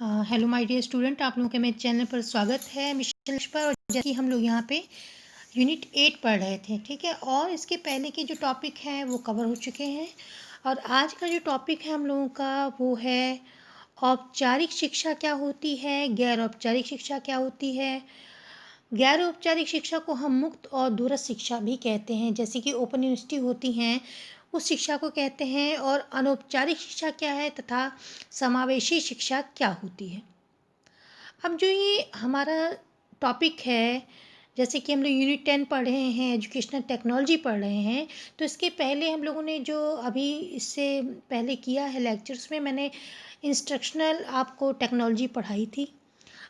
Hello my dear student, आप लोगों के मेरे चैनल पर स्वागत है मिशन पर। और जैसे कि हम लोग यहाँ पे यूनिट 8 पढ़ रहे थे, ठीक है। और इसके पहले के जो टॉपिक हैं वो कवर हो चुके हैं। और आज का जो टॉपिक है हम लोगों का वो है औपचारिक शिक्षा क्या होती है, गैर औपचारिक शिक्षा क्या होती है। गैर औपचारिक शिक्षा को हम मुक्त और दूरस्थ शिक्षा भी कहते हैं, जैसे कि ओपन यूनिवर्सिटी होती हैं उस शिक्षा को कहते हैं। और अनौपचारिक शिक्षा क्या है तथा समावेशी शिक्षा क्या होती है। अब जो ये हमारा टॉपिक है, जैसे कि हम लोग यूनिट 10 पढ़ रहे हैं, एजुकेशनल टेक्नोलॉजी पढ़ रहे हैं, तो इसके पहले हम लोगों ने जो अभी इससे पहले किया है लेक्चर्स में, मैंने इंस्ट्रक्शनल आपको टेक्नोलॉजी पढ़ाई थी।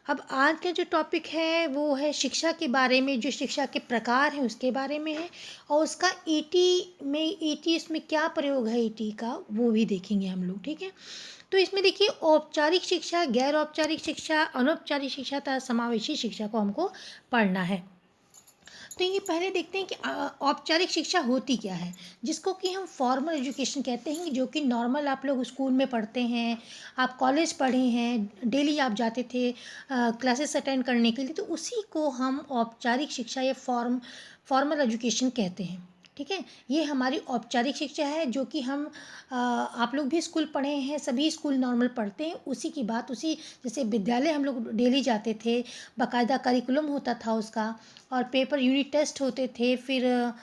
अब आज का जो टॉपिक है वो है शिक्षा के बारे में, जो शिक्षा के प्रकार हैं उसके बारे में है। और उसका ईटी इसमें क्या प्रयोग है ईटी का वो भी देखेंगे हम लोग, ठीक है। तो इसमें देखिए औपचारिक शिक्षा, गैर औपचारिक शिक्षा, अनौपचारिक शिक्षा तथा समावेशी शिक्षा को हमको पढ़ना है। तो ये पहले देखते हैं कि औपचारिक शिक्षा होती क्या है, जिसको कि हम फॉर्मल एजुकेशन कहते हैं, जो कि नॉर्मल आप लोग स्कूल में पढ़ते हैं, आप कॉलेज पढ़े हैं, डेली आप जाते थे क्लासेस अटेंड करने के लिए, तो उसी को हम औपचारिक शिक्षा या फॉर्मल एजुकेशन कहते हैं, ठीक है। ये हमारी औपचारिक शिक्षा है, जो कि हम आप लोग भी स्कूल पढ़े हैं, सभी स्कूल नॉर्मल पढ़ते हैं, उसी की बात, उसी जैसे विद्यालय हम लोग डेली जाते थे, बाकायदा करिकुलम होता था उसका, और पेपर यूनिट टेस्ट होते थे, फिर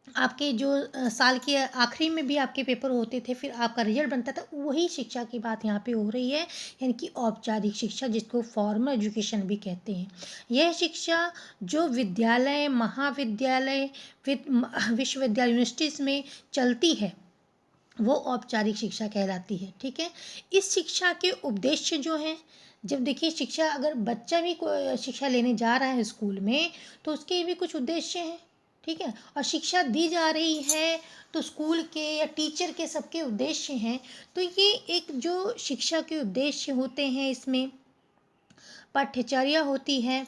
आपके जो साल के आखिरी में भी आपके पेपर होते थे, फिर आपका रिजल्ट बनता था, वही शिक्षा की बात यहाँ पे हो रही है, यानी कि औपचारिक शिक्षा, जिसको फॉर्मल एजुकेशन भी कहते हैं। यह शिक्षा जो विद्यालय, महाविद्यालय, विश्वविद्यालय, यूनिवर्सिटीज़ में चलती है वो औपचारिक शिक्षा कहलाती है, ठीक है। इस शिक्षा के उद्देश्य जो हैं, जब देखिए शिक्षा, अगर बच्चा भी शिक्षा लेने जा रहा है स्कूल में, तो उसके भी कुछ उद्देश्य हैं, ठीक है। और शिक्षा दी जा रही है तो स्कूल के या टीचर के सबके उद्देश्य हैं। तो ये एक जो शिक्षा के उद्देश्य होते हैं, इसमें पाठ्यचर्या होती है,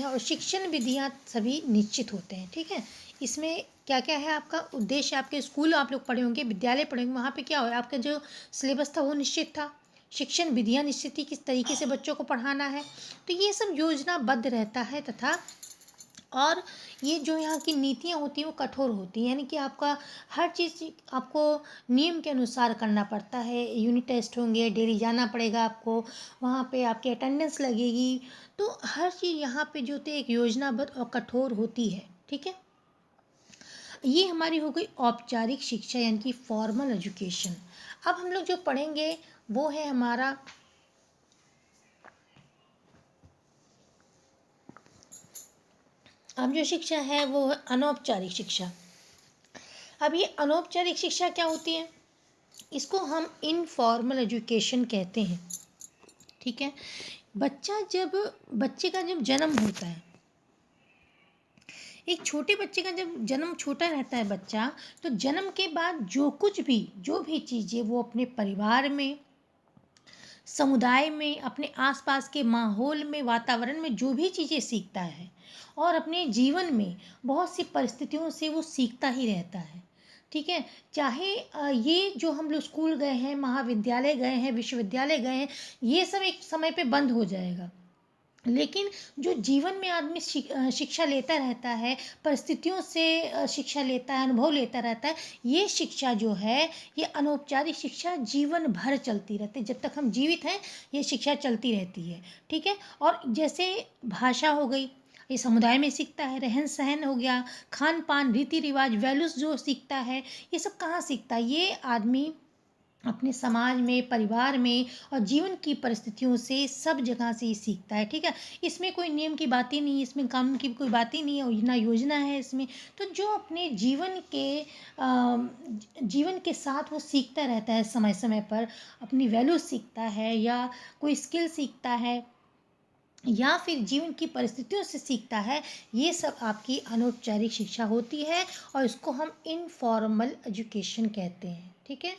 और शिक्षण विधियाँ सभी निश्चित होते हैं, ठीक है। इसमें क्या क्या है, आपका उद्देश्य, आपके स्कूल आप लोग पढ़े होंगे, विद्यालय पढ़े होंगे, वहाँ पे क्या हो, आपका जो सिलेबस था वो निश्चित था, शिक्षण विधियाँ निश्चित थी, किस तरीके से बच्चों को पढ़ाना है। तो ये सब योजनाबद्ध रहता है, तथा और ये जो यहाँ की नीतियाँ होती हैं वो कठोर होती हैं, यानी कि आपका हर चीज़ आपको नियम के अनुसार करना पड़ता है। यूनिट टेस्ट होंगे, डेली जाना पड़ेगा आपको, वहाँ पे आपकी अटेंडेंस लगेगी, तो हर चीज़ यहाँ पे जो होती है एक योजनाबद्ध और कठोर होती है, ठीक है। ये हमारी हो गई औपचारिक शिक्षा, यानी कि फॉर्मल एजुकेशन। अब हम लोग जो पढ़ेंगे वो है हमारा अब जो शिक्षा है वो है अनौपचारिक शिक्षा। अब ये अनौपचारिक शिक्षा क्या होती है, इसको हम इनफॉर्मल एजुकेशन कहते हैं, ठीक है। बच्चे का जब जन्म होता है, एक छोटे बच्चे का जब जन्म, छोटा रहता है बच्चा, तो जन्म के बाद जो भी चीज़ें वो अपने परिवार में, समुदाय में, अपने आसपास के माहौल में, वातावरण में जो भी चीज़ें सीखता है, और अपने जीवन में बहुत सी परिस्थितियों से वो सीखता ही रहता है, ठीक है। चाहे ये जो हम लोग स्कूल गए हैं, महाविद्यालय गए हैं, विश्वविद्यालय गए हैं, ये सब एक समय पे बंद हो जाएगा, लेकिन जो जीवन में आदमी शिक्षा लेता रहता है, परिस्थितियों से शिक्षा लेता है, अनुभव लेता रहता है, ये शिक्षा जो है, ये अनौपचारिक शिक्षा जीवन भर चलती रहती है, जब तक हम जीवित हैं ये शिक्षा चलती रहती है, ठीक है। और जैसे भाषा हो गई, ये समुदाय में सीखता है, रहन सहन हो गया, खान पान, रीति रिवाज, वैल्यूज़ जो सीखता है, ये सब कहाँ सीखता है, ये आदमी अपने समाज में, परिवार में, और जीवन की परिस्थितियों से, सब जगह से ही सीखता है, ठीक है। इसमें कोई नियम की बात ही नहीं, इसमें कानून की कोई बात ही नहीं है, ना योजना है इसमें। तो जो अपने जीवन के साथ वो सीखता रहता है, समय समय पर अपनी वैल्यू सीखता है, या कोई स्किल सीखता है, या फिर जीवन की परिस्थितियों से सीखता है, ये सब आपकी अनौपचारिक शिक्षा होती है, और इसको हम इनफॉर्मल एजुकेशन कहते हैं, ठीक है।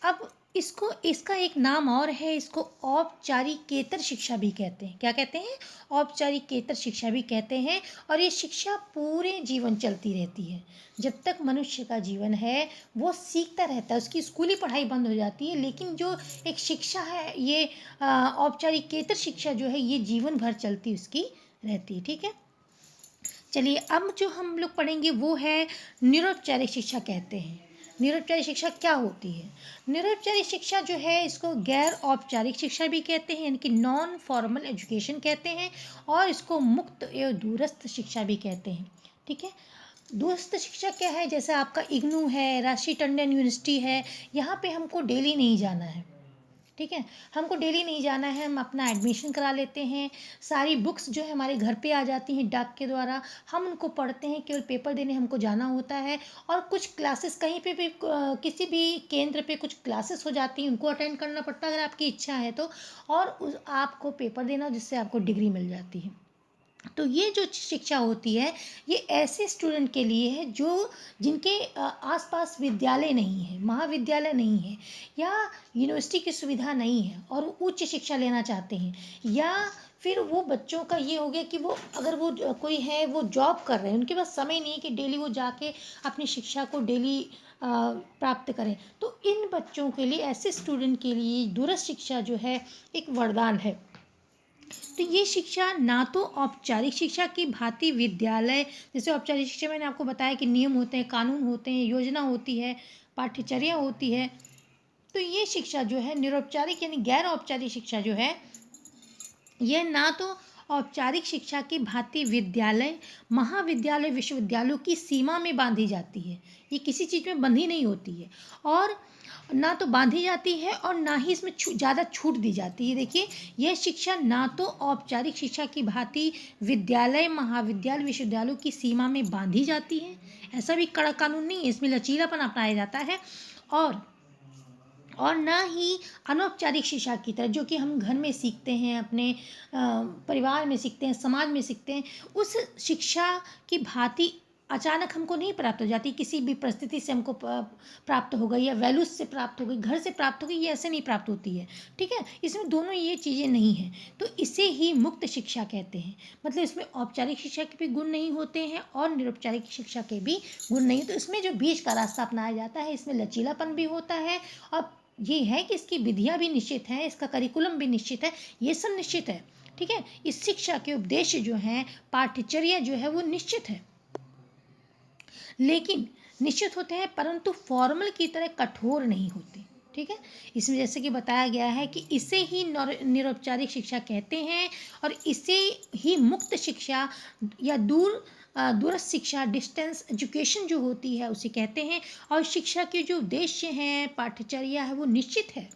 अब इसको इसका एक नाम और है, इसको औपचारिकेतर शिक्षा भी कहते हैं। क्या कहते हैं? औपचारिकेतर शिक्षा भी कहते हैं। और ये शिक्षा पूरे जीवन चलती रहती है। जब तक मनुष्य का जीवन है वो सीखता रहता है, उसकी स्कूली पढ़ाई बंद हो जाती है, लेकिन जो एक शिक्षा है ये औपचारिकेतर शिक्षा जो है ये जीवन भर चलती उसकी रहती है। ठीक है, चलिए अब जो हम लोग पढ़ेंगे वो है निरौपचारिक शिक्षा कहते हैं। निरौपचारिक शिक्षा क्या होती है? निरौपचारिक शिक्षा जो है इसको गैर औपचारिक शिक्षा भी कहते हैं, यानी कि नॉन फॉर्मल एजुकेशन कहते हैं, और इसको मुक्त एवं दूरस्थ शिक्षा भी कहते हैं। ठीक है, दूरस्थ शिक्षा क्या है? जैसे आपका इग्नू है, राष्ट्रीय टंडन यूनिवर्सिटी है, यहाँ पे हमको डेली नहीं जाना है। ठीक है, हमको डेली नहीं जाना है, हम अपना एडमिशन करा लेते हैं, सारी बुक्स जो है हमारे घर पे आ जाती हैं डाक के द्वारा, हम उनको पढ़ते हैं, केवल पेपर देने हमको जाना होता है। और कुछ क्लासेस कहीं पे भी किसी भी केंद्र पे कुछ क्लासेस हो जाती हैं, उनको अटेंड करना पड़ता है अगर आपकी इच्छा है तो, और आपको पेपर देना जिससे आपको डिग्री मिल जाती है। तो ये जो शिक्षा होती है ये ऐसे स्टूडेंट के लिए है जो जिनके आसपास विद्यालय नहीं है, महाविद्यालय नहीं है, या यूनिवर्सिटी की सुविधा नहीं है और उच्च शिक्षा लेना चाहते हैं, या फिर वो बच्चों का ये हो गया कि वो अगर वो कोई है वो जॉब कर रहे हैं, उनके पास समय नहीं है कि डेली वो जाके अपनी शिक्षा को डेली प्राप्त करें। तो इन बच्चों के लिए, ऐसे स्टूडेंट के लिए दूरस्थ शिक्षा जो है एक वरदान है। तो ये शिक्षा ना तो औपचारिक शिक्षा की भांति विद्यालय, जैसे औपचारिक शिक्षा मैंने आपको बताया कि नियम होते हैं, कानून होते हैं, योजना होती है, पाठ्यचर्या होती है। तो ये शिक्षा जो है निरौपचारिक यानी गैर औपचारिक शिक्षा जो है यह ना तो औपचारिक शिक्षा की भांति विद्यालय, महाविद्यालय, विश्वविद्यालयों की सीमा में बांधी जाती है। ये किसी चीज़ में बंधी नहीं होती है, और ना तो बांधी जाती है और ना ही इसमें ज़्यादा छूट दी जाती है। देखिए, यह शिक्षा ना तो औपचारिक शिक्षा की भांति विद्यालय, महाविद्यालय, विश्वविद्यालयों की सीमा में बांधी जाती है, ऐसा भी कड़ा कानून नहीं है, इसमें लचीलापन अपनाया जाता है। और ना ही अनौपचारिक शिक्षा की तरह जो कि हम घर में सीखते हैं, अपने परिवार में सीखते हैं, समाज में सीखते हैं, उस शिक्षा की भांति अचानक हमको नहीं प्राप्त हो जाती, किसी भी परिस्थिति से हमको प्राप्त हो गई, या वैल्यूज से प्राप्त हो गई, घर से प्राप्त हो गई, ये ऐसे नहीं प्राप्त होती है। ठीक है, इसमें दोनों ये चीज़ें नहीं हैं, तो इसे ही मुक्त शिक्षा कहते हैं। मतलब इसमें औपचारिक शिक्षा के भी गुण नहीं होते हैं और निरौपचारिक शिक्षा के भी गुण नहीं, तो इसमें जो बीच का रास्ता अपनाया जाता है इसमें लचीलापन भी होता है, और ये है कि इसकी विधियाँ भी निश्चित हैं, इसका करिकुलम भी निश्चित है, ये सब निश्चित है। ठीक है, इस शिक्षा के उद्देश्य जो हैं, पाठ्यचर्या जो है वो निश्चित है, लेकिन निश्चित होते हैं परंतु फॉर्मल की तरह कठोर नहीं होते। ठीक है, इसमें जैसे कि बताया गया है कि इसे ही निरौपचारिक शिक्षा कहते हैं, और इसे ही मुक्त शिक्षा या दूरस्थ शिक्षा, डिस्टेंस एजुकेशन जो होती है उसे कहते हैं। और शिक्षा के जो उद्देश्य हैं, पाठ्यचर्या है वो निश्चित है,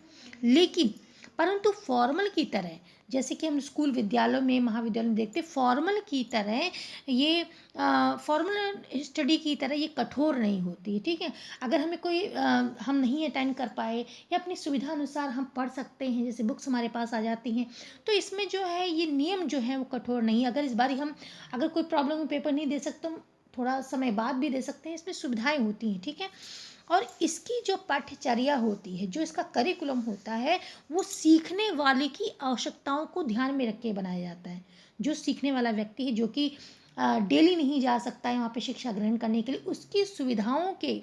लेकिन परंतु फॉर्मल की तरह, जैसे कि हम स्कूल, विद्यालयों में, महाविद्यालय में देखते, फॉर्मल की तरह ये फॉर्मल स्टडी की तरह ये कठोर नहीं होती है। ठीक है, अगर हमें कोई हम नहीं अटेंड कर पाए या अपनी सुविधा अनुसार हम पढ़ सकते हैं, जैसे बुक्स हमारे पास आ जाती हैं, तो इसमें जो है ये नियम जो है वो कठोर नहीं। अगर इस बारी हम अगर कोई प्रॉब्लम में पेपर नहीं दे सकते, हम थोड़ा समय बाद भी दे सकते हैं, इसमें सुविधाएं होती हैं। ठीक है, और इसकी जो पाठ्यचर्या होती है, जो इसका करिकुलम होता है, वो सीखने वाले की आवश्यकताओं को ध्यान में रख के बनाया जाता है। जो सीखने वाला व्यक्ति है, जो कि डेली नहीं जा सकता है वहाँ पे शिक्षा ग्रहण करने के लिए, उसकी सुविधाओं के,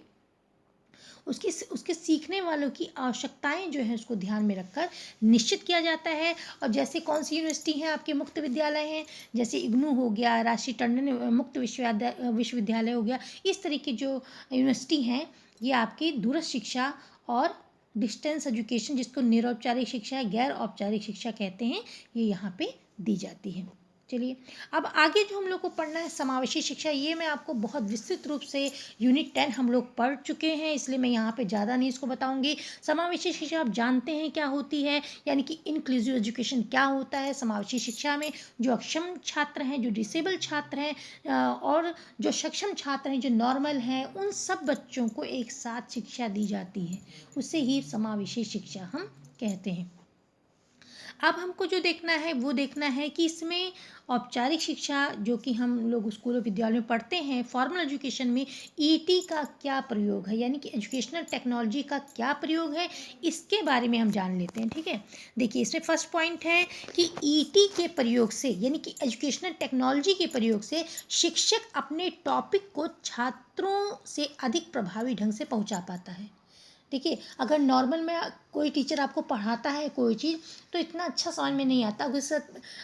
उसके सीखने वालों की आवश्यकताएं जो है उसको ध्यान में रखकर निश्चित किया जाता है। और जैसे कौन सी यूनिवर्सिटी हैं आपके मुक्त विद्यालय हैं, जैसे इग्नू हो गया, राष्ट्रीय टंडन मुक्त विश्वविद्यालय हो गया, इस तरह की जो यूनिवर्सिटी हैं ये आपकी दूरस्थ शिक्षा और डिस्टेंस एजुकेशन, जिसको निरौपचारिक शिक्षा, गैर औपचारिक शिक्षा कहते हैं, ये यहाँ पे दी जाती है। चलिए, अब आगे जो हम लोग को पढ़ना है समावेशी शिक्षा, ये मैं आपको बहुत विस्तृत रूप से यूनिट 10 हम लोग पढ़ चुके हैं, इसलिए मैं यहाँ पे ज़्यादा नहीं इसको बताऊंगी। समावेशी शिक्षा आप जानते हैं क्या होती है, यानी कि इंक्लूसिव एजुकेशन क्या होता है। समावेशी शिक्षा में जो अक्षम छात्र हैं, जो डिसेबल छात्र हैं, और जो सक्षम छात्र हैं, जो नॉर्मल हैं, उन सब बच्चों को एक साथ शिक्षा दी जाती है, उसे ही समावेशी शिक्षा हम कहते हैं। अब हमको जो देखना है वो देखना है कि इसमें औपचारिक शिक्षा जो कि हम लोग स्कूलों विद्यालयों में पढ़ते हैं, फॉर्मल एजुकेशन में ईटी का क्या प्रयोग है, यानी कि एजुकेशनल टेक्नोलॉजी का क्या प्रयोग है, इसके बारे में हम जान लेते हैं। ठीक है, देखिए इसमें फर्स्ट पॉइंट है कि ईटी के प्रयोग से, यानी कि एजुकेशनल टेक्नोलॉजी के प्रयोग से शिक्षक अपने टॉपिक को छात्रों से अधिक प्रभावी ढंग से पहुंचा पाता है। देखिए, अगर नॉर्मल में कोई टीचर आपको पढ़ाता है कोई चीज़, तो इतना अच्छा समझ में नहीं आता।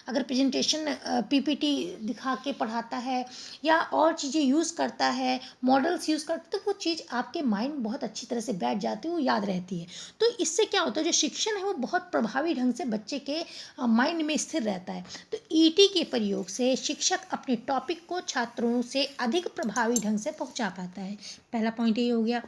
अगर प्रेजेंटेशन पीपीटी दिखा के पढ़ाता है या और चीज़ें यूज़ करता है, मॉडल्स यूज़ करता है, तो वो चीज़ आपके माइंड बहुत अच्छी तरह से बैठ जाती है, वो याद रहती है। तो इससे क्या होता है, जो शिक्षण है वो बहुत प्रभावी ढंग से बच्चे के माइंड में स्थिर रहता है। तो ईटी के प्रयोग से शिक्षक अपने टॉपिक को छात्रों से अधिक प्रभावी ढंग से पहुंचा पाता है। पहला पॉइंट ये हो गया।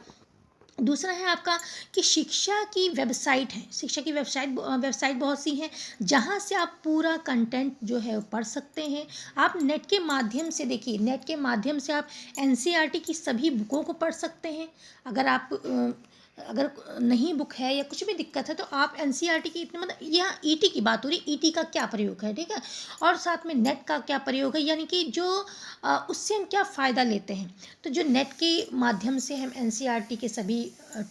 दूसरा है आपका कि शिक्षा की वेबसाइट है, शिक्षा की वेबसाइट बहुत सी हैं, जहाँ से आप पूरा कंटेंट जो है वो पढ़ सकते हैं। आप नेट के माध्यम से, देखिए नेट के माध्यम से आप एनसीईआरटी की सभी बुकों को पढ़ सकते हैं। अगर नहीं बुक है या कुछ भी दिक्कत है तो आप एनसीईआरटी की, इतने मतलब यहाँ ईटी की बात हो रही है, ईटी का क्या प्रयोग है, ठीक है, और साथ में नेट का क्या प्रयोग है, यानी कि जो उससे हम क्या फ़ायदा लेते हैं। तो जो नेट के माध्यम से हम एनसीईआरटी के सभी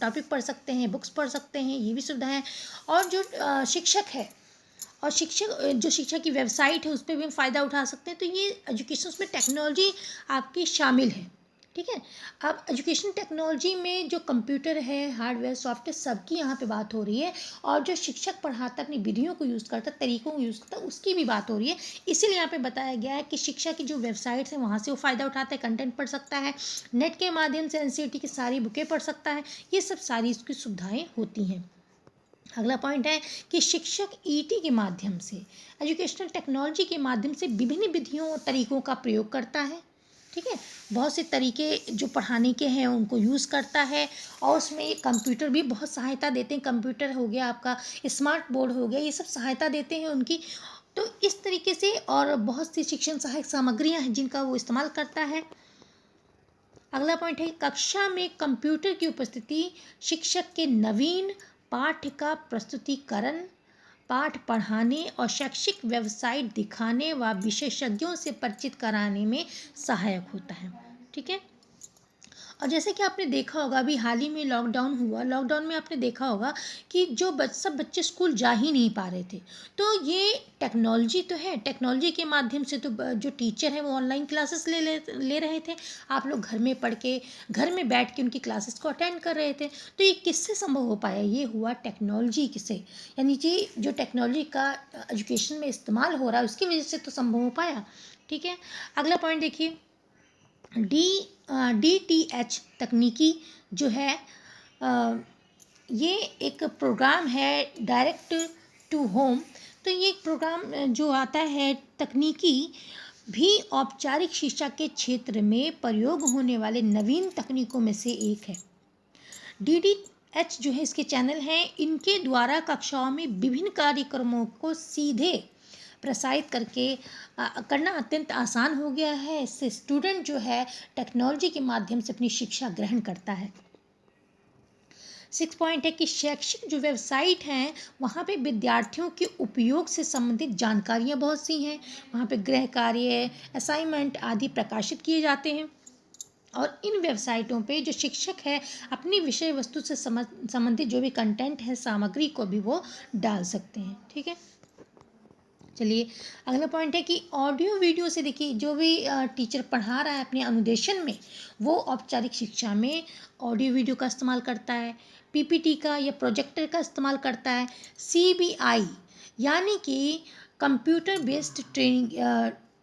टॉपिक पढ़ सकते हैं, बुक्स पढ़ सकते हैं, ये भी सुविधा है। और जो शिक्षक है, और जो शिक्षा की वेबसाइट है, उस पर भी हम फ़ायदा उठा सकते हैं। तो ये एजुकेशन में टेक्नोलॉजी आपकी शामिल है। ठीक है, अब एजुकेशन टेक्नोलॉजी में जो कंप्यूटर है, हार्डवेयर सॉफ्टवेयर, सबकी यहाँ पे बात हो रही है। और जो शिक्षक पढ़ाता है, अपनी विधियों को यूज़ करता है, तरीकों को यूज़ करता है, उसकी भी बात हो रही है। इसीलिए यहाँ पे बताया गया है कि शिक्षा की जो वेबसाइट्स हैं वहाँ से वो फ़ायदा उठाता है, कंटेंट पढ़ सकता है, नेट के माध्यम से एनसीईआरटी की सारी बुकें पढ़ सकता है। ये सब सारी इसकी सुविधाएँ होती हैं। अगला पॉइंट है कि शिक्षक ईटी के माध्यम से, एजुकेशनल टेक्नोलॉजी के माध्यम से विभिन्न विधियों और तरीकों का प्रयोग करता है। ठीक है, बहुत से तरीके जो पढ़ाने के हैं उनको यूज़ करता है। और उसमें कंप्यूटर भी बहुत सहायता देते हैं, कंप्यूटर हो गया आपका, स्मार्ट बोर्ड हो गया, ये सब सहायता देते हैं उनकी। तो इस तरीके से और बहुत सी शिक्षण सहायक सामग्रियाँ हैं जिनका वो इस्तेमाल करता है। अगला पॉइंट है, कक्षा में कंप्यूटर की उपस्थिति शिक्षक के नवीन पाठ्य का प्रस्तुतिकरण, पाठ पढ़ाने और शैक्षिक वेबसाइट दिखाने व विशेषज्ञों से परिचित कराने में सहायक होता है। ठीक है, और जैसे कि आपने देखा होगा, अभी हाल ही में लॉकडाउन हुआ, लॉकडाउन में आपने देखा होगा कि सब बच्चे स्कूल जा ही नहीं पा रहे थे। तो ये टेक्नोलॉजी तो है, टेक्नोलॉजी के माध्यम से तो जो टीचर हैं वो ऑनलाइन क्लासेस ले रहे थे। आप लोग घर में पढ़ के, घर में बैठ के उनकी क्लासेस को अटेंड कर रहे थे। तो ये किससे संभव हो पाया, ये हुआ टेक्नोलॉजी से, यानी कि जो टेक्नोलॉजी का एजुकेशन में इस्तेमाल हो रहा है उसकी वजह से तो संभव हो पाया। ठीक है, अगला पॉइंट देखिए, डी DTH तकनीकी जो है, ये एक प्रोग्राम है, डायरेक्ट टू होम। तो ये एक प्रोग्राम जो आता है तकनीकी, भी औपचारिक शिक्षा के क्षेत्र में प्रयोग होने वाले नवीन तकनीकों में से एक है। DTH जो है, इसके चैनल हैं, इनके द्वारा कक्षाओं में विभिन्न कार्यक्रमों को सीधे प्रसारित करना अत्यंत आसान हो गया है। इससे स्टूडेंट जो है टेक्नोलॉजी के माध्यम से अपनी शिक्षा ग्रहण करता है। 6 पॉइंट है कि शैक्षिक जो वेबसाइट हैं वहाँ पे विद्यार्थियों के उपयोग से संबंधित जानकारियाँ बहुत सी हैं। वहाँ पे गृह कार्य, असाइनमेंट आदि प्रकाशित किए जाते हैं। और इन वेबसाइटों पे जो शिक्षक है अपनी विषय वस्तु से संबंधित जो भी कंटेंट है, सामग्री को भी वो डाल सकते हैं। ठीक है, चलिए अगला पॉइंट है कि ऑडियो वीडियो से, देखिए जो भी टीचर पढ़ा रहा है अपने अनुदेशन में, वो औपचारिक शिक्षा में ऑडियो वीडियो का इस्तेमाल करता है, पीपीटी का या प्रोजेक्टर का इस्तेमाल करता है, सीबीआई यानी कि कंप्यूटर बेस्ड ट्रेनिंग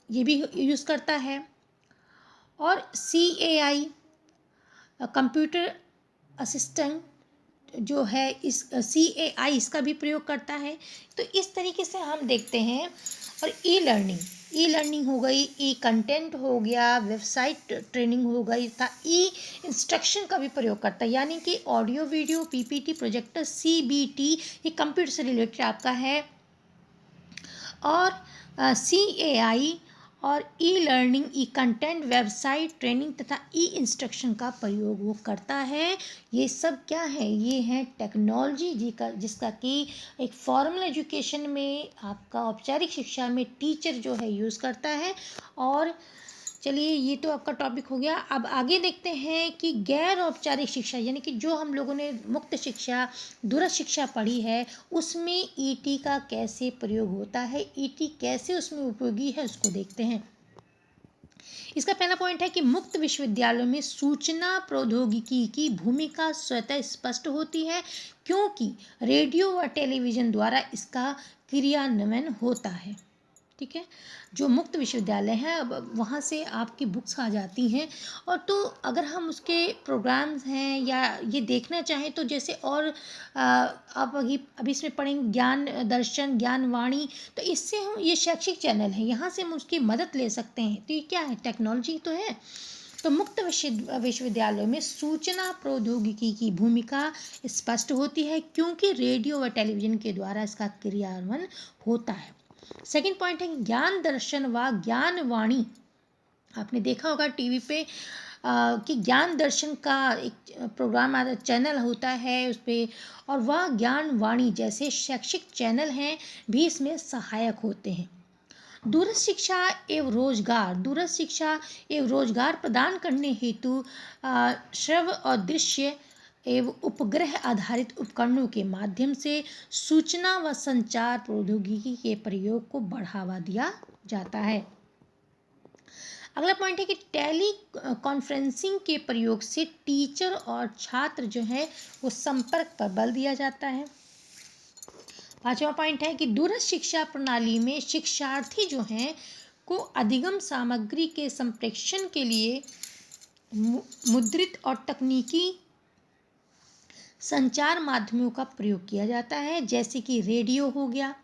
ये भी यूज़ करता है, और CAI कंप्यूटर असिस्टेंट जो है, इस CAI इसका भी प्रयोग करता है। तो इस तरीके से हम देखते हैं। और ई लर्निंग हो गई, ई कंटेंट हो गया, वेबसाइट ट्रेनिंग हो गई, था ई इंस्ट्रक्शन का भी प्रयोग करता है, यानी कि audio video, PPT, projector, CBT ये कंप्यूटर से रिलेटेड आपका है। और CAI और ई लर्निंग, ई कंटेंट, वेबसाइट, ट्रेनिंग तथा ई इंस्ट्रक्शन का प्रयोग वो करता है। ये सब क्या है? ये है टेक्नोलॉजी जिसका कि एक फॉर्मल एजुकेशन में, आपका औपचारिक शिक्षा में टीचर जो है यूज़ करता है। और चलिए, ये तो आपका टॉपिक हो गया। अब आगे देखते हैं कि गैर औपचारिक शिक्षा, यानी कि जो हम लोगों ने मुक्त शिक्षा, दूरस्थ शिक्षा पढ़ी है, उसमें ईटी का कैसे प्रयोग होता है, ईटी कैसे उसमें उपयोगी है, उसको देखते हैं। इसका पहला पॉइंट है कि मुक्त विश्वविद्यालयों में सूचना प्रौद्योगिकी की भूमिका स्वतः स्पष्ट होती है, क्योंकि रेडियो व टेलीविज़न द्वारा इसका क्रियान्वयन होता है। ठीक है, जो मुक्त विश्वविद्यालय हैं, अब वहाँ से आपकी बुक्स आ जाती हैं। और तो अगर हम उसके प्रोग्राम्स हैं या ये देखना चाहें तो जैसे, और आप अभी इसमें पढ़ेंगे ज्ञान दर्शन, ज्ञानवाणी, तो इससे हम, ये शैक्षिक चैनल है, यहाँ से हम उसकी मदद ले सकते हैं। तो ये क्या है? टेक्नोलॉजी तो है। तो मुक्त विश्वविद्यालयों में सूचना प्रौद्योगिकी की भूमिका स्पष्ट होती है, क्योंकि रेडियो व टेलीविज़न के द्वारा इसका क्रियान्वयन होता है। सेकंड पॉइंट है ज्ञान दर्शन व ज्ञानवाणी। आपने देखा होगा टीवी पे कि ज्ञान दर्शन का एक प्रोग्राम आता, चैनल होता है उस पर, और वह ज्ञानवाणी जैसे शैक्षिक चैनल हैं भी इसमें सहायक होते हैं। दूरस्थ शिक्षा एवं रोजगार प्रदान करने हेतु श्रव्य और दृश्य एवं उपग्रह आधारित उपकरणों के माध्यम से सूचना व संचार प्रौद्योगिकी के प्रयोग को बढ़ावा दिया जाता है। अगला पॉइंट है कि टेली कॉन्फ्रेंसिंग के प्रयोग से टीचर और छात्र जो है वो संपर्क पर बल दिया जाता है। पांचवा पॉइंट है कि दूरस्थ शिक्षा प्रणाली में शिक्षार्थी जो हैं को अधिगम सामग्री के संप्रेषण के लिए मुद्रित और तकनीकी संचार माध्यमों का प्रयोग किया जाता है, जैसे कि रेडियो हो गया,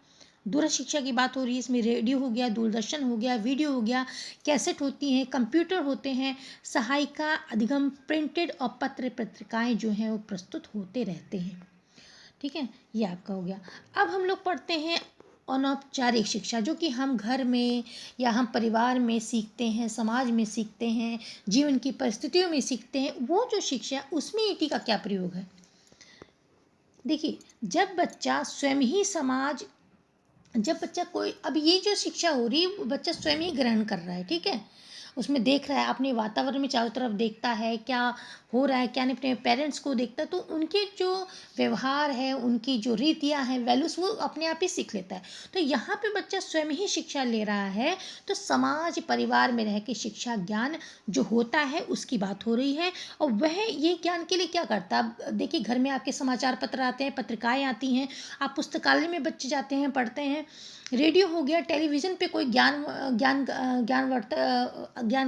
दूरस्थ शिक्षा की बात हो रही है, इसमें रेडियो हो गया, दूरदर्शन हो गया, वीडियो हो गया, कैसेट होती हैं, कंप्यूटर होते हैं, सहायिका, अधिगम, प्रिंटेड और पत्र पत्रिकाएं जो हैं वो प्रस्तुत होते रहते हैं। ठीक है, ये आपका हो गया। अब हम लोग पढ़ते हैं अनौपचारिक शिक्षा, जो कि हम घर में या हम परिवार में सीखते हैं, समाज में सीखते हैं, जीवन की परिस्थितियों में सीखते हैं। वो जो शिक्षा, उसमें ईटी का क्या प्रयोग है? देखिए, जब बच्चा कोई, अब ये जो शिक्षा हो रही है वो बच्चा स्वयं ही ग्रहण कर रहा है। ठीक है, उसमें देख रहा है, अपने वातावरण में चारों तरफ देखता है क्या हो रहा है, क्या नहीं, अपने पेरेंट्स को देखता है, तो उनके जो व्यवहार है, उनकी जो रीतियाँ हैं, वैल्यूज़, वो अपने आप ही सीख लेता है। तो यहाँ पे बच्चा स्वयं ही शिक्षा ले रहा है। तो समाज परिवार में रह के शिक्षा ज्ञान जो होता है उसकी बात हो रही है। और वह ये ज्ञान के लिए क्या करता है? अब देखिए, घर में आपके समाचार पत्र आते हैं, पत्रिकाएं आती हैं, आप पुस्तकालय में बच्चे जाते हैं, पढ़ते हैं, रेडियो हो गया, टेलीविज़न पे कोई ज्ञान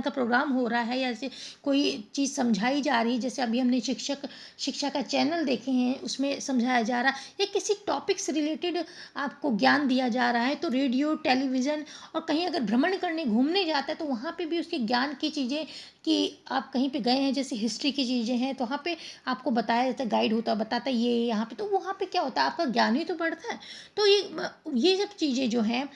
का प्रोग्राम हो रहा है, या ऐसे कोई चीज़ समझाई जा रही है, जैसे अभी हमने शिक्षा का चैनल देखे हैं, उसमें समझाया जा रहा है, या किसी टॉपिक से रिलेटेड आपको ज्ञान दिया जा रहा है, तो रेडियो, टेलीविज़न, और कहीं अगर भ्रमण करने घूमने जाता है तो वहाँ पे भी उसके ज्ञान की चीज़ें, कि आप कहीं पे गए हैं, जैसे हिस्ट्री की चीज़ें हैं, तो वहाँ पे आपको बताया जाता है, गाइड होता है, बताता है ये यहाँ पे, तो वहाँ पे क्या होता है, आपका ज्ञान ही तो बढ़ता है। तो ये सब चीज़ें जो हैं,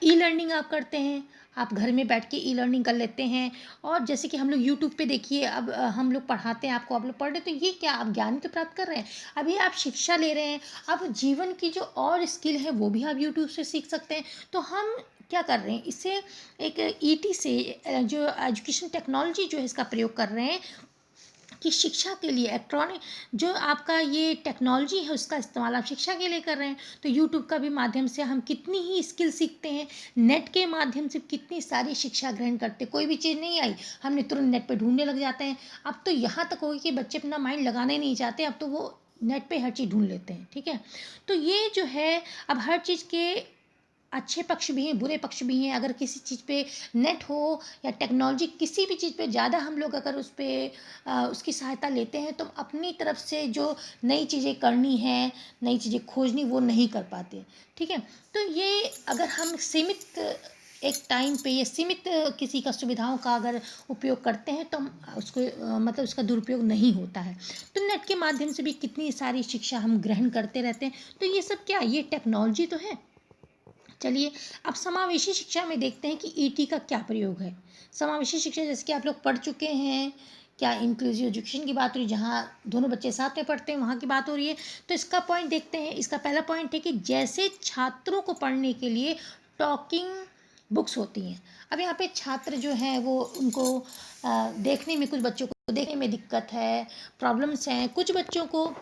ई लर्निंग आप करते हैं, आप घर में बैठ के ई लर्निंग कर लेते हैं। और जैसे कि हम लोग यूट्यूब पे देखिए, अब हम लोग पढ़ाते हैं आपको, आप लोग पढ़ रहे, तो ये क्या, आप ज्ञान तो प्राप्त कर रहे हैं, अभी आप शिक्षा ले रहे हैं। अब जीवन की जो और स्किल है वो भी आप यूट्यूब से सीख सकते हैं। तो हम क्या कर रहे हैं, इससे एक ईटी से जो एजुकेशन टेक्नोलॉजी जो है इसका प्रयोग कर रहे हैं कि शिक्षा के लिए, इलेक्ट्रॉनिक जो आपका ये टेक्नोलॉजी है उसका इस्तेमाल आप शिक्षा के लिए कर रहे हैं। तो यूट्यूब का भी माध्यम से हम कितनी ही स्किल सीखते हैं, नेट के माध्यम से कितनी सारी शिक्षा ग्रहण करते हैं। कोई भी चीज़ नहीं आई, हमने तुरंत नेट पे ढूंढने लग जाते हैं। अब तो यहाँ तक हो गई कि बच्चे अपना माइंड लगाना ही नहीं चाहते, अब तो वो नेट पे हर चीज़ ढूंढ लेते हैं। ठीक है, तो ये जो है, अब हर चीज़ के अच्छे पक्ष भी हैं, बुरे पक्ष भी हैं। अगर किसी चीज़ पे नेट हो या टेक्नोलॉजी, किसी भी चीज़ पे ज़्यादा हम लोग अगर उस पर उसकी सहायता लेते हैं, तो अपनी तरफ से जो नई चीज़ें करनी है, नई चीज़ें खोजनी, वो नहीं कर पाते। ठीक है, तो ये अगर हम सीमित एक टाइम पे या सीमित किसी का सुविधाओं का अगर उपयोग करते हैं, तो हम उसको मतलब उसका दुरुपयोग नहीं होता है। तो नेट के माध्यम से भी कितनी सारी शिक्षा हम ग्रहण करते रहते हैं। तो ये सब क्या, ये टेक्नोलॉजी तो है। चलिए अब समावेशी शिक्षा में देखते हैं कि ईटी का क्या प्रयोग है। समावेशी शिक्षा जैसे कि आप लोग पढ़ चुके हैं, क्या इंक्लूसिव एजुकेशन की बात हो रही है, जहाँ दोनों बच्चे साथ में पढ़ते हैं वहाँ की बात हो रही है। तो इसका पॉइंट देखते हैं। इसका पहला पॉइंट है कि जैसे छात्रों को पढ़ने के लिए टॉकिंग बुक्स होती हैं। अब यहाँ पे छात्र जो हैं वो उनको देखने में, कुछ बच्चों को देखने में दिक्कत है, प्रॉब्लम्स हैं, कुछ बच्चों को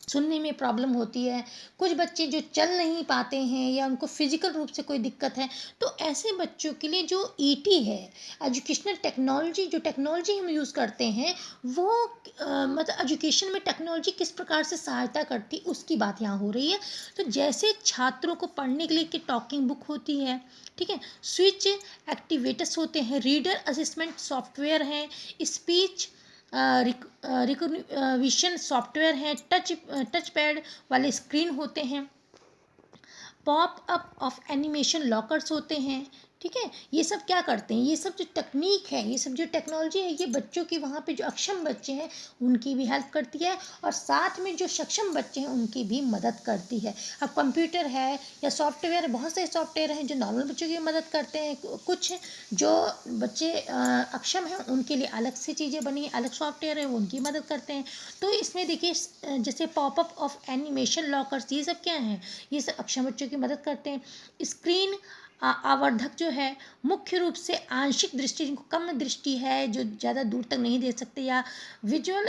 सुनने में प्रॉब्लम होती है, कुछ बच्चे जो चल नहीं पाते हैं या उनको फिजिकल रूप से कोई दिक्कत है। तो ऐसे बच्चों के लिए जो ईटी है, एजुकेशनल टेक्नोलॉजी, जो टेक्नोलॉजी हम यूज़ करते हैं वो मतलब एजुकेशन में टेक्नोलॉजी किस प्रकार से सहायता करती उसकी बात यहाँ हो रही है। तो जैसे छात्रों को पढ़ने के लिए कि टॉकिंग बुक होती है, ठीक है, स्विच एक्टिवेटर्स होते हैं, रीडर असिस्टेंट सॉफ्टवेयर हैं, स्पीच रिकॉग्निशन सॉफ्टवेयर है, टच पैड वाले स्क्रीन होते हैं, pop up of animation lockers होते हैं। ठीक है, ये सब क्या करते हैं, ये सब जो तकनीक है, ये सब जो टेक्नोलॉजी है, ये बच्चों की वहाँ पे जो अक्षम बच्चे हैं उनकी भी हेल्प करती है और साथ में जो सक्षम बच्चे हैं उनकी भी मदद करती है। अब कंप्यूटर है या सॉफ्टवेयर, बहुत से सॉफ्टवेयर हैं जो नॉर्मल बच्चों की मदद करते हैं, कुछ जो बच्चे अक्षम हैं उनके लिए अलग से चीज़ें बनी, अलग सॉफ्टवेयर है वो उनकी मदद करते हैं। तो इसमें देखिए जैसे पॉपअप ऑफ एनिमेशन लॉकर्स, ये सब क्या हैं, ये सब अक्षम बच्चों की मदद करते हैं। स्क्रीन आवर्धक जो है मुख्य रूप से आंशिक दृष्टि, जिनको कम दृष्टि है, जो ज़्यादा दूर तक नहीं देख सकते या विजुअल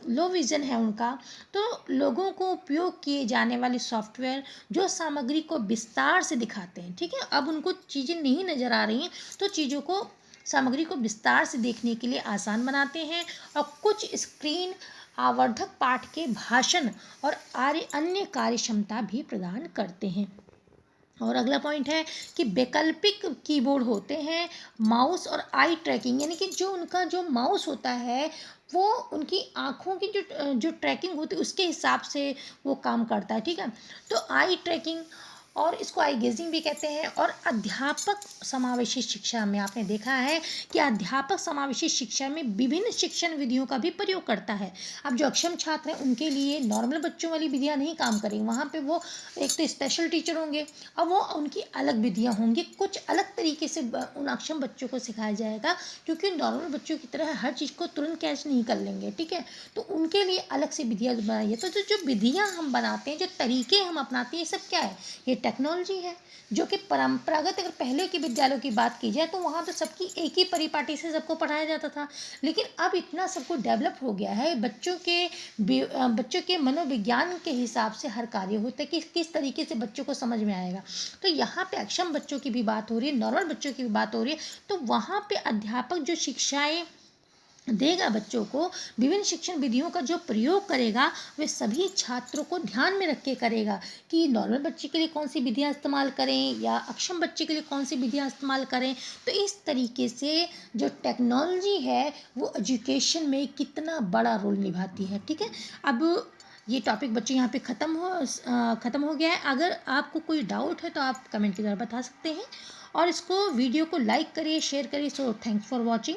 लो विज़न है उनका, तो लोगों को उपयोग किए जाने वाले सॉफ्टवेयर जो सामग्री को विस्तार से दिखाते हैं। ठीक है, अब उनको चीज़ें नहीं नज़र आ रही हैं तो चीज़ों को, सामग्री को विस्तार से देखने के लिए आसान बनाते हैं। और कुछ स्क्रीन आवर्धक पाठ के भाषण और अन्य कार्य क्षमता भी प्रदान करते हैं। और अगला पॉइंट है कि वैकल्पिक कीबोर्ड होते हैं, माउस और आई ट्रैकिंग, यानी कि जो उनका जो माउस होता है वो उनकी आँखों की जो ट्रैकिंग होती है उसके हिसाब से वो काम करता है। ठीक है, तो आई ट्रैकिंग और इसको आई गेजिंग भी कहते हैं। और अध्यापक समावेशी शिक्षा में आपने देखा है कि अध्यापक समावेशी शिक्षा में विभिन्न शिक्षण विधियों का भी प्रयोग करता है। अब जो अक्षम छात्र हैं उनके लिए नॉर्मल बच्चों वाली विधियाँ नहीं काम करेंगी, वहाँ पे वो एक तो स्पेशल टीचर होंगे, अब वो उनकी अलग विधियाँ होंगी, कुछ अलग तरीके से उन अक्षम बच्चों को सिखाया जाएगा, क्योंकि नॉर्मल बच्चों की तरह हर चीज़ को तुरंत कैच नहीं कर लेंगे। ठीक है, तो उनके लिए अलग से विधियाँ बनाई है। तो जो विधियाँ हम बनाते हैं, जो तरीके हम अपनाते हैं, ये सब क्या है, ये टेक्नोलॉजी है। जो कि परंपरागत, अगर पहले के विद्यालयों की बात की जाए तो वहाँ तो सबकी एक ही परिपाटी से सबको पढ़ाया जाता था, लेकिन अब इतना सब कुछ डेवलप हो गया है, बच्चों के मनोविज्ञान के हिसाब से हर कार्य होता है कि किस तरीके से बच्चों को समझ में आएगा। तो यहाँ पे अक्षम बच्चों की भी बात हो रही है, नॉर्मल बच्चों की भी बात हो रही है। तो वहाँ पे अध्यापक जो शिक्षाएं देगा बच्चों को, विभिन्न शिक्षण विधियों का जो प्रयोग करेगा वे सभी छात्रों को ध्यान में रख के करेगा कि नॉर्मल बच्चे के लिए कौन सी विधियाँ इस्तेमाल करें या अक्षम बच्चे के लिए कौन सी विधियाँ इस्तेमाल करें। तो इस तरीके से जो टेक्नोलॉजी है वो एजुकेशन में कितना बड़ा रोल निभाती है। ठीक है, अब ये टॉपिक बच्चों यहाँ पे ख़त्म हो गया है। अगर आपको कोई डाउट है तो आप कमेंट के द्वारा बता सकते हैं और इसको वीडियो को लाइक करिए, शेयर करिए। So thanks for watching.